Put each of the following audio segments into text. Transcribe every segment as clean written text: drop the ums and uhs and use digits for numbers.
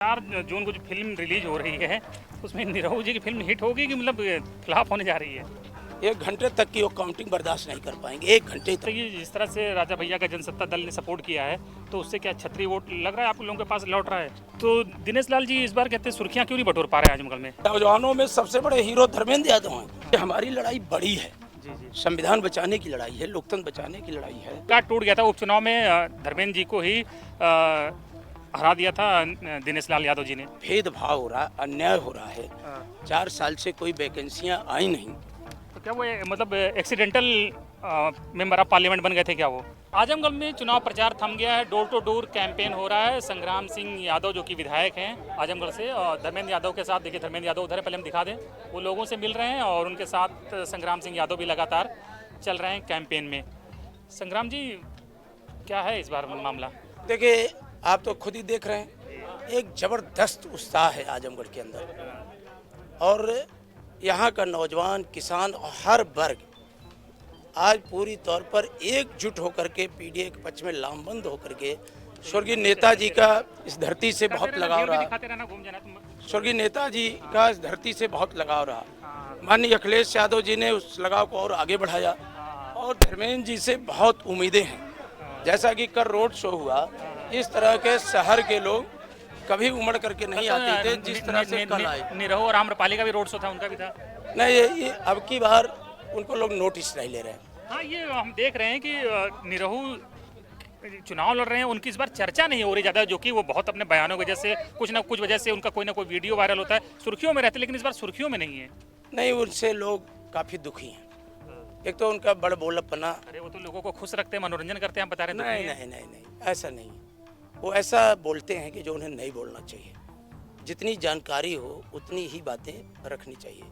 4 जून को जो film release हो रही है उसमें निरहू जी की फिल्म हिट होगी कि मतलब फ्लॉप होने जा रही है। 1 घंटे तक की वो काउंटिंग बर्दाश्त नहीं कर पाएंगे। 1 घंटे तो तक। ये जिस तरह से राजा भैया का जनसत्ता दल ने सपोर्ट किया है तो उससे क्या छतरी वोट लग रहा है आप लोगों के पास लौट रहा है। तो दिनेश लाल जी इस बार कहते हैं सुर्खियां क्यों नहीं बटोर पा रहे हैं आजमगढ़ में। नौजवानों में सबसे बड़े हीरो धर्मेंद्र यादव हैं। हमारी लड़ाई बड़ी है, जी जी संविधान बचाने की लड़ाई है, लोकतंत्र बचाने की लड़ाई है। का टूट गया था उपचुनाव में धर्मेंद्र जी को ही हरा दिया था दिनेश लाल यादव जी ने। भेदभाव हो रहा, अन्याय हो रहा है। 4 साल से कोई वैकेंसियां आई नहीं। तो क्या वो मतलब एक्सीडेंटल मेंबर ऑफ पार्लियामेंट बन गए थे क्या वो। आजमगढ़ में चुनाव प्रचार थम गया है, डोर टू डोर कैंपेन हो रहा है। संग्राम सिंह यादव जो कि विधायक हैं आजमगढ़ से और धर्मेंद्र यादव के साथ, देखिए धर्मेंद्र यादव उधर है, पहले हम दिखा दें, वो लोगों से मिल रहे हैं और उनके साथ संग्राम सिंह यादव भी लगातार चल रहे हैं कैंपेन में। संग्राम जी क्या है इस बार मामला। देखिए, आप तो खुद ही देख रहे हैं, एक जबरदस्त उत्साह है आजमगढ़ के अंदर। और यहाँ का नौजवान, किसान और हर वर्ग आज पूरी तौर पर एकजुट होकर के पीडीए के पक्ष में लामबंद होकर के स्वर्गीय नेताजी का इस धरती से बहुत लगाव रहा। स्वर्गीय नेताजी का इस धरती से बहुत लगाव रहा। माननीय अखिलेश यादव जी ने उस लगाव को और आगे बढ़ाया और धर्मेंद्र जी से बहुत उम्मीदें हैं। जैसा कि कल रोड शो हुआ, इस तरह के शहर के लोग कभी उमड़ करके नहीं आते थे जिस तरह से कल आए। निरहू और आम्रपाली का भी रोड शो था, उनका भी था। नहीं, ये अब की बार उनको लोग नोटिस नहीं ले रहे हैं। हाँ, ये हम देख रहे हैं कि निरहू चुनाव लड़ रहे हैं, उनकी इस बार चर्चा नहीं हो रही ज़्यादा, जो कि वो बहुत अपने बयानों की वजह से कुछ ना कुछ वजह से उनका कोई ना कोई वीडियो वायरल होता है, सुर्खियों में रहते हैं, लेकिन इस बार सुर्खियों में नहीं है। नहीं, उनसे लोग काफ़ी दुखी हैं। एक तो उनका बड़ बोलपना। अरे वो तो लोगों को खुश रखते हैं, मनोरंजन करते हैं, आप बता रहे हैं। नहीं नहीं नहीं नहीं, ऐसा नहीं। वो ऐसा बोलते हैं कि जो उन्हें नहीं बोलना चाहिए। जितनी जानकारी हो उतनी ही बातें रखनी चाहिए।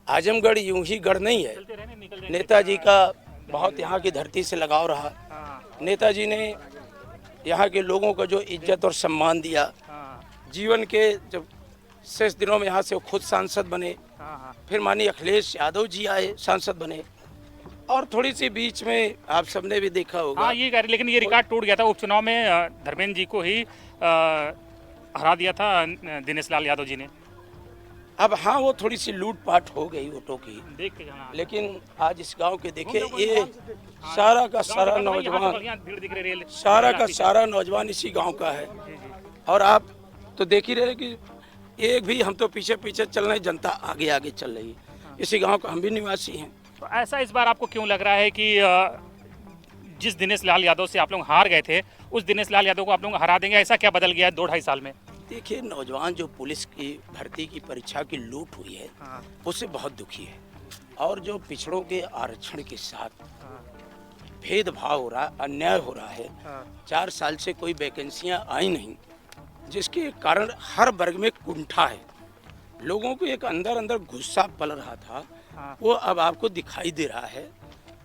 आजमगढ़ यूं ही गढ़ नहीं है। नेताजी का बहुत यहाँ की धरती से लगाव रहा। नेताजी ने यहाँ के लोगों को जो इज्जत और सम्मान दिया, जीवन के जब शेष दिनों में यहाँ से वो खुद सांसद बने, फिर माननीय अखिलेश यादव जी आए, सांसद बने, और थोड़ी सी बीच में आप सबने भी देखा होगा। हाँ, ये कह रहे, लेकिन ये रिकॉर्ड टूट गया था उपचुनाव में धर्मेंद्र जी को ही हरा दिया था दिनेश लाल यादव जी ने। अब हाँ, वो थोड़ी सी लूटपाट हो गई वोटों की, देख के जाना। लेकिन आज इस गांव के देखिए, ये सारा का सारा नौजवान, सारा नौजवान इसी गांव का है। और आप तो देख ही रहे कि एक भी, हम तो पीछे पीछे चल रहे, जनता आगे आगे चल रही है। इसी गांव का हम भी निवासी हैं। तो ऐसा इस बार आपको क्यों लग रहा है कि जिस दिनेश लाल यादव से आप लोग हार गए थे, उस दिनेश लाल यादव को आप लोग हरा देंगे? ऐसा क्या बदल गया है 2-2.5 साल में? देखिए, नौजवान जो पुलिस की भर्ती की परीक्षा की लूट हुई है, उससे बहुत दुखी है। और जो पिछड़ों के आरक्षण के साथ भेदभाव हो रहा, अन्याय हो रहा है। 4 साल से कोई वैकेंसियां आई नहीं, जिसके कारण हर वर्ग में कुंठा है। लोगों को एक अंदर अंदर गुस्सा पल रहा था, वो अब आपको दिखाई दे रहा है।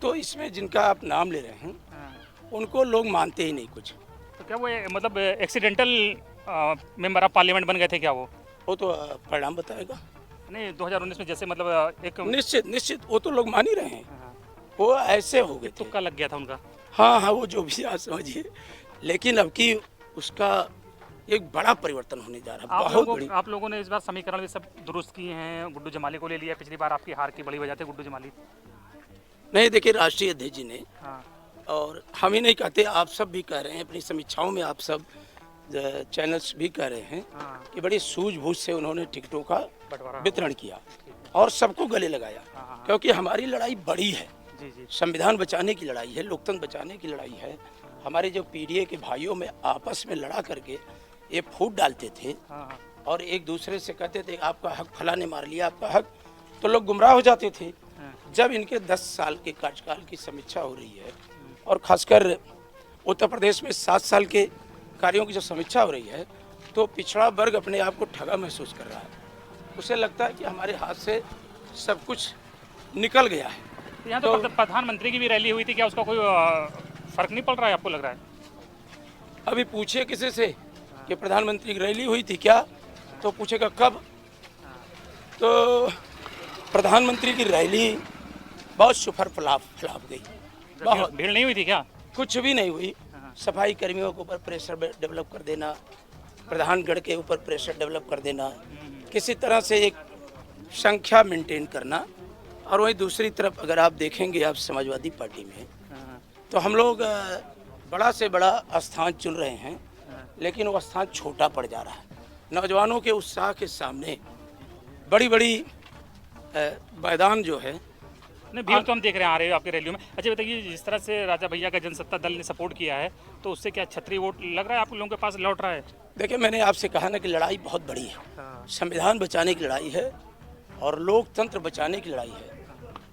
तो इसमें जिनका आप नाम ले रहे हैं, उनको लोग मानते ही नहीं कुछ। तो क्या वो मतलब एक्सीडेंटल मेंबर ऑफ पार्लियामेंट बन गए थे क्या वो तो परिणाम बताएगा। नहीं, 2019 में जैसे मतलब एक निश्चित वो तो लोग मान ही रहे हैं। वो ऐसे हो गए, तुक्का लग गया था उनका। हाँ हाँ, वो जो भी आप समझिए, लेकिन अब की उसका एक बड़ा परिवर्तन होने जा रहा है। आप लोगों ने इस बार समीकरण भी सब दुरुस्त किए हैं, गुड्डू जमाली को ले लिया। पिछली बार आपकी हार की बड़ी वजह थी गुड्डू जमाली। नहीं, देखिए, राष्ट्रीय अध्यक्ष जी ने, और हम ही नहीं कहते, आप सब भी कह रहे हैं अपनी समीक्षाओं में, आप सब चैनल्स भी कह रहे हैं कि बड़ी सूझबूझ से उन्होंने टिकटों का वितरण किया और सबको गले लगाया। क्योंकि हमारी लड़ाई बड़ी है, संविधान बचाने की लड़ाई है, लोकतंत्र बचाने की लड़ाई है। हमारे जो पीडीए के भाइयों में आपस में लड़ा करके ये फूट डालते थे और एक दूसरे से कहते थे आपका हक फला ने मार लिया, आपका हक, तो लोग गुमराह हो जाते थे। जब इनके 10 साल के कार्यकाल की समीक्षा हो रही है और खासकर उत्तर प्रदेश में 7 साल के कार्यों की जो समीक्षा हो रही है, तो पिछड़ा वर्ग अपने आप को ठगा महसूस कर रहा है। उसे लगता है कि हमारे हाथ से सब कुछ निकल गया है। यहाँ तो प्रधानमंत्री की भी रैली हुई थी, क्या उसका कोई फर्क नहीं पड़ रहा है आपको लग रहा है? अभी पूछिए किसी से कि प्रधानमंत्री की रैली हुई थी क्या, तो पूछेगा कब। तो प्रधानमंत्री की रैली बहुत सुपर फ्लॉप गई। बहुत भीड़ नहीं हुई थी क्या? कुछ भी नहीं हुई। सफाई कर्मियों के ऊपर प्रेशर डेवलप कर देना, प्रधानगढ़ के ऊपर प्रेशर डेवलप कर देना, किसी तरह से एक संख्या मेंटेन करना। और वहीं दूसरी तरफ अगर आप देखेंगे आप समाजवादी पार्टी में, तो हम लोग बड़ा से बड़ा स्थान चुन रहे हैं, लेकिन वो स्थान छोटा पड़ जा रहा है। नौजवानों के उत्साह के सामने बड़ी बड़ी मैदान जो है नहीं, भीड़ तो हम देख रहे हैं आ रहे हो आपकी रैलियों में। अच्छा बताइए, जिस तरह से राजा भैया का जनसत्ता दल ने सपोर्ट किया है, तो उससे क्या छतरी वोट लग रहा है आप लोगों के पास लौट रहा है? देखिए, मैंने आपसे कहा ना कि लड़ाई बहुत बड़ी है। संविधान बचाने की लड़ाई है और लोकतंत्र बचाने की लड़ाई है।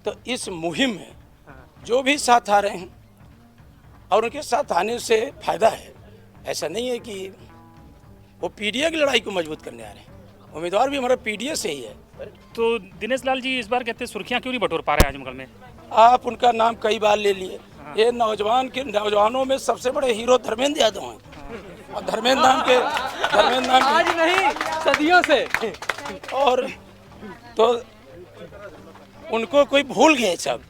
तो इस मुहिम में जो भी साथ आ रहे हैं और उनके साथ आने से फायदा है, ऐसा नहीं है कि वो पीडीए की लड़ाई को मजबूत करने आ रहे हैं। उम्मीदवार भी हमारा पीडीए से ही है। तो दिनेश लाल जी इस बार कहते हैं सुर्खियां क्यों नहीं बटोर पा रहे हैं आजमगढ़ में? आप उनका नाम कई बार ले लिए। ये नौजवानों में सबसे बड़े हीरो धर्मेंद्र यादव हैं। और धर्मेंद्र नाम आज नहीं, सदियों से। और तो उनको कोई भूल गए सब,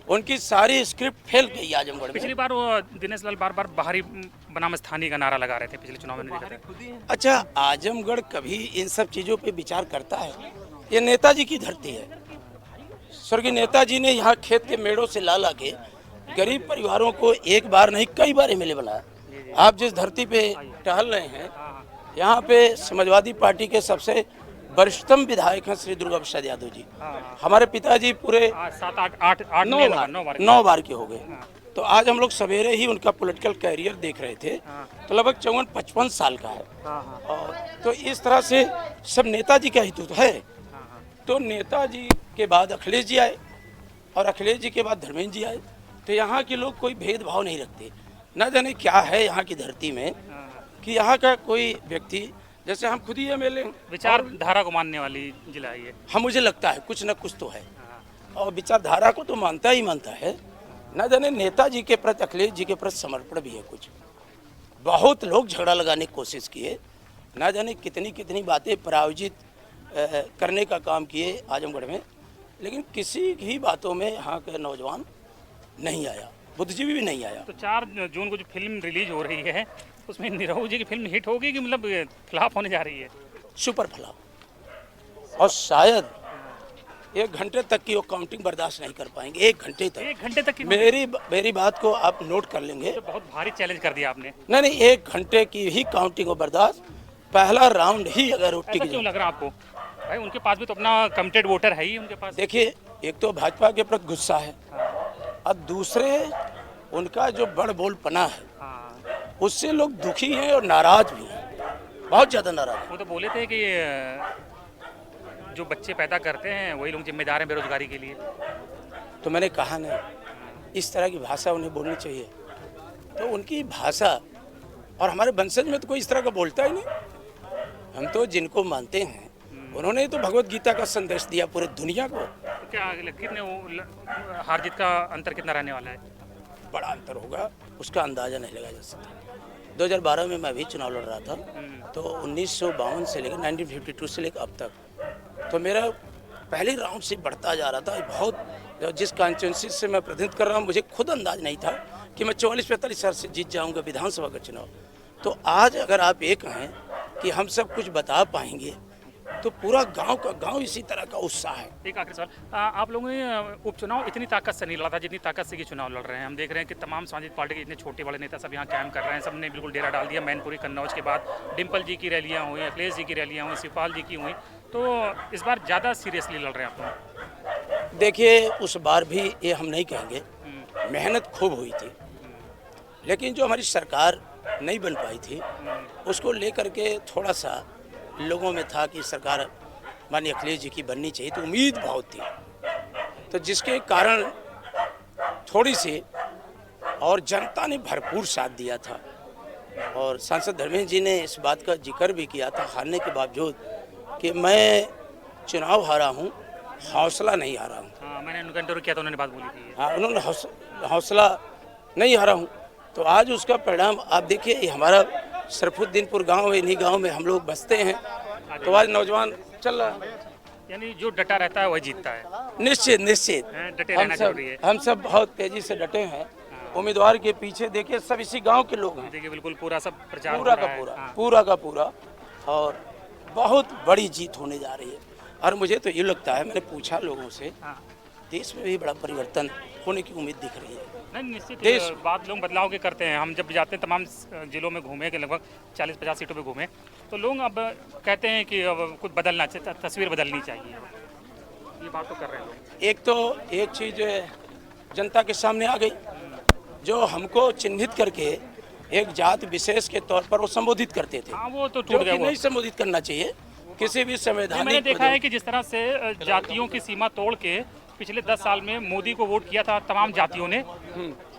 उनकी सारी स्क्रिप्ट फेल गई आजमगढ़ में। पिछली बार वो दिनेश लाल बार बार बाहरी बनाम स्थानीय का नारा लगा रहे थे पिछले चुनाव में, देखा था। अच्छा, आजमगढ़ कभी इन सब चीज़ों पे विचार करता है? ये नेताजी की धरती है। स्वर्गीय नेताजी ने यहाँ खेत के मेड़ों से ला ला के गरीब परिवारों को एक बार नहीं कई बार एमएलए बनाया। आप जिस धरती पे टहल रहे हैं, यहाँ पे समाजवादी पार्टी के सबसे वरिष्ठतम विधायक हैं श्री दुर्गा प्रसाद यादव जी। हमारे पिताजी पूरे 9 बार के हो गए। तो आज हम लोग सवेरे ही उनका पॉलिटिकल कैरियर देख रहे थे, तो लगभग 54-55 साल का है। और तो इस तरह से सब नेताजी का ही तो है। तो नेताजी के बाद अखिलेश जी आए और अखिलेश जी के बाद धर्मेंद्र जी आए। तो यहाँ के लोग कोई भेदभाव नहीं रखते। न जाने क्या है यहाँ की धरती में कि यहाँ का कोई व्यक्ति, जैसे हम खुद ही एमएलए हैं, विचारधारा को मानने वाली जिला है ये। हम मुझे लगता है कुछ न कुछ तो है, और विचारधारा को तो मानता ही मानता है। न जाने नेताजी के प्रति, अखिलेश जी के प्रति समर्पण भी है कुछ। बहुत लोग झगड़ा लगाने की कोशिश किए, न जाने कितनी कितनी बातें प्रायोजित करने का काम किए आजमगढ़ में, लेकिन किसी ही बातों में यहाँ का नौजवान नहीं आया, बुद्धिजीवी भी नहीं आया। तो 4 जून को जो फिल्म रिलीज हो रही है, उसमें निरहू जी की फिल्म हिट होगी कि मतलब फ्लॉप होने जा रही है? Super flop. और शायद 1 घंटे तक की वो काउंटिंग बर्दाश्त नहीं कर पाएंगे। 1 घंटे तक। 1 घंटे तक की? मेरी बात को आप नोट कर लेंगे। तो बहुत भारी चैलेंज कर दिया आपने। नहीं, 1 घंटे की ही काउंटिंग हो बर्दाश्त। पहला राउंड ही अगर वो टिक क्यों लग रहा है आपको? भाई उनके पास भी तो अपना कमिटेड वोटर है ही उनके पास। देखिए, एक तो भाजपा के प्रति गुस्सा है, और दूसरे उनका जो बड़ बोलपना है, उससे लोग दुखी हैं और नाराज भी हैं, बहुत ज़्यादा नाराज हैं। वो तो बोले थे कि जो बच्चे पैदा करते हैं वही लोग जिम्मेदार हैं बेरोजगारी के लिए। तो मैंने कहा ना, इस तरह की भाषा उन्हें बोलनी चाहिए। तो उनकी भाषा, और हमारे वंशज में तो कोई इस तरह का बोलता ही नहीं। हम तो जिनको मानते हैं, उन्होंने तो भगवत गीता का संदेश दिया पूरे दुनिया को। तो क्या कितने हार जीत का अंतर कितना रहने वाला है? बड़ा अंतर होगा, उसका अंदाजा नहीं लगाया जा सकता। 2012 में मैं भी चुनाव लड़ रहा था, तो 1952 से लेकर 1952 से लेकर अब तक, तो मेरा पहले राउंड से बढ़ता जा रहा था। बहुत, जिस कॉन्स्टिट्यूंसी से मैं प्रतिनिधित्व कर रहा हूँ, मुझे खुद अंदाज नहीं था कि मैं 44-45 साल से जीत जाऊँगा विधानसभा का चुनाव। तो आज अगर आप ये कहें कि हम सब कुछ बता पाएंगे, तो पूरा गांव का गांव इसी तरह का उत्साह है। एक आखिरी सवाल, आप लोगों ने उपचुनाव इतनी ताकत से नहीं लड़ा था जितनी ताकत से कि चुनाव लड़ रहे हैं। हम देख रहे हैं कि तमाम समाजवादी पार्टी के इतने छोटे बड़े नेता सब यहाँ कैंप कर रहे हैं, सबने बिल्कुल डेरा डाल दिया। मैनपुरी कन्नौज के बाद डिम्पल जी की रैलियाँ हुई, अखिलेश जी की रैलियाँ हुई, शिवपाल जी की हुई। तो इस बार ज़्यादा सीरियसली लड़ रहे हैं आप लोग? देखिए, उस बार भी ये हम नहीं कहेंगे, मेहनत खूब हुई थी, लेकिन जो हमारी सरकार नहीं बन पाई थी, उसको लेकर के थोड़ा सा लोगों में था कि सरकार माननीय अखिलेश जी की बननी चाहिए, तो उम्मीद बहुत थी। तो जिसके कारण थोड़ी सी, और जनता ने भरपूर साथ दिया था। और सांसद धर्मेंद्र जी ने इस बात का जिक्र भी किया था हारने के बावजूद कि मैं चुनाव हारा हूँ, हौसला नहीं हारा हूँ। हाँ, मैंने उनका इंटरव्यू किया था, उन्होंने बात बोली थी। हाँ, उन्होंने हौसला नहीं हारा हूँ। तो आज उसका परिणाम आप देखिए, ये हमारा सरफुद्दीनपुर गांव है, इन्हीं गांव में हम लोग बसते हैं। तो आज नौजवान चल रहा है, यानी जो डटा रहता है वही जीतता है। निश्चित निश्चित। डटे रहना जरूरी है। हम सब बहुत तेजी से डटे हैं उम्मीदवार के पीछे देखिए सब इसी गांव के लोग हैं, देखिए बिल्कुल पूरा सब प्रचार पूरा हो का रहा है। पूरा हाँ। पूरा का पूरा, और बहुत बड़ी जीत होने जा रही है। और मुझे तो ये लगता है, मैंने पूछा लोगों से, हाँ। देश में भी बड़ा परिवर्तन होने की उम्मीद दिख रही है। नहीं, निश्चित देश- बात लोग बदलाव के करते हैं। हम जब भी जाते हैं तमाम जिलों में घूमे के लगभग 40-50 सीटों पे घूमे, तो लोग अब कहते हैं कि अब कुछ बदलना चाहिए, तस्वीर बदलनी चाहिए। ये बात तो कर रहे हैं लोग। एक चीज़ जनता के सामने आ गई, जो हमको चिन्हित करके एक जात विशेष के तौर पर वो संबोधित करते थे, हाँ, वो तो जो टूट कि गया वो। नहीं संबोधित करना चाहिए किसी भी नहीं, संवैधानिक मैंने देखा पदों- है कि जिस तरह से जातियों की सीमा तोड़ के पिछले 10 साल में मोदी को वोट किया था तमाम जातियों ने,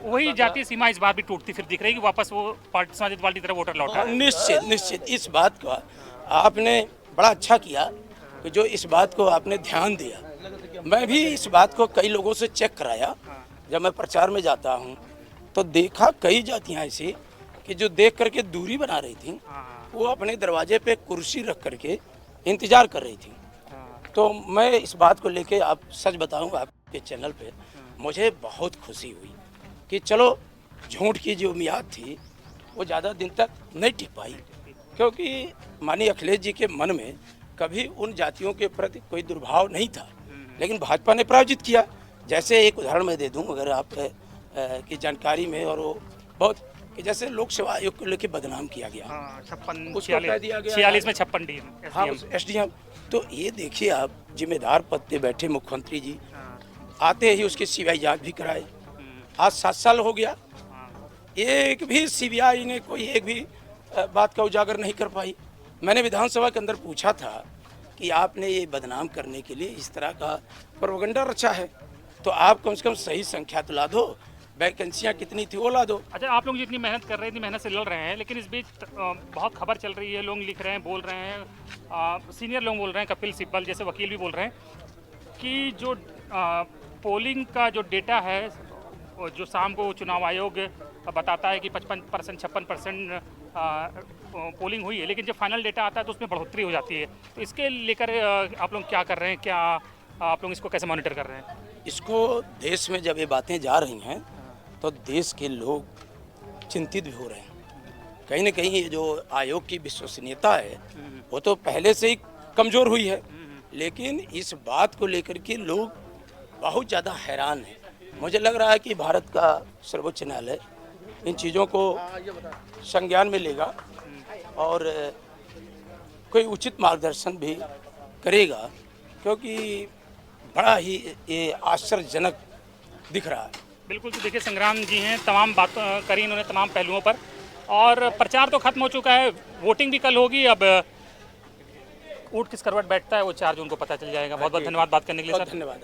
वही जातीय सीमा इस बार भी टूटती फिर दिख रही है कि वापस वो समाजवादी पार्टी की तरफ वोटर लौटा है। निश्चित निश्चित इस बात का आपने बड़ा अच्छा किया कि जो इस बात को आपने ध्यान दिया। मैं भी इस बात को कई लोगों से चेक कराया, जब मैं प्रचार में जाता हूँ तो देखा कई जातियाँ ऐसी कि जो देख करके दूरी बना रही थी, वो अपने दरवाजे पे कुर्सी रख करके इंतजार कर रही थी। तो मैं इस बात को लेके, आप सच बताऊं, आपके चैनल पे मुझे बहुत खुशी हुई कि चलो झूठ की जो मियाद थी वो ज़्यादा दिन तक नहीं टिक पाई, क्योंकि माननीय अखिलेश जी के मन में कभी उन जातियों के प्रति कोई दुर्भाव नहीं था, लेकिन भाजपा ने पराजित किया। जैसे एक उदाहरण मैं दे दूं अगर आप की जानकारी में, और वो बहुत कि जैसे लोक सेवा आयोग को लेकर बदनाम किया गया, 56 उसको कह दिया गया 46 में 56 डी हाँ एसडीएम। तो ये देखिए आप, जिम्मेदार पद पे बैठे मुख्यमंत्री जी आते ही उसकी सीबीआई जांच भी कराए। आज 7 साल हो गया, एक भी सीबीआई ने कोई एक भी बात का उजागर नहीं कर पाई। मैंने विधानसभा के अंदर पूछा था कि आपने ये बदनाम करने के लिए इस तरह का प्रोपेगेंडा रचा है, तो आप कम से कम सही संख्या तो ला दो, वैकेंसियाँ कितनी थी वो ला दो। अच्छा, आप लोग जितनी मेहनत कर रहे हैं, इतनी मेहनत से लड़ रहे हैं, लेकिन इस बीच बहुत खबर चल रही है, लोग लिख रहे हैं, बोल रहे हैं, सीनियर लोग बोल रहे हैं, कपिल सिब्बल जैसे वकील भी बोल रहे हैं कि जो पोलिंग का जो डेटा है, जो शाम को चुनाव आयोग बताता है कि 55% 56% पोलिंग हुई है, लेकिन जब फाइनल डेटा आता है तो उसमें बढ़ोतरी हो जाती है। तो इसके लेकर आप लोग क्या कर रहे हैं, क्या आप लोग इसको कैसे मॉनिटर कर रहे हैं? इसको देश में जब ये बातें जा रही हैं तो देश के लोग चिंतित भी हो रहे हैं। कहीं ना कहीं ये जो आयोग की विश्वसनीयता है वो तो पहले से ही कमज़ोर हुई है, लेकिन इस बात को लेकर के लोग बहुत ज़्यादा हैरान हैं। मुझे लग रहा है कि भारत का सर्वोच्च न्यायालय इन चीज़ों को संज्ञान में लेगा और कोई उचित मार्गदर्शन भी करेगा, क्योंकि बड़ा ही ये आश्चर्यजनक दिख रहा है। बिल्कुल, तो देखिए संग्राम जी हैं, तमाम बात करी इन्होंने तमाम पहलुओं पर, और प्रचार तो खत्म हो चुका है, वोटिंग भी कल होगी। अब ऊँट किस करवट बैठता है वो 4 जून को पता चल जाएगा। बहुत बहुत धन्यवाद बात करने के लिए सर। धन्यवाद।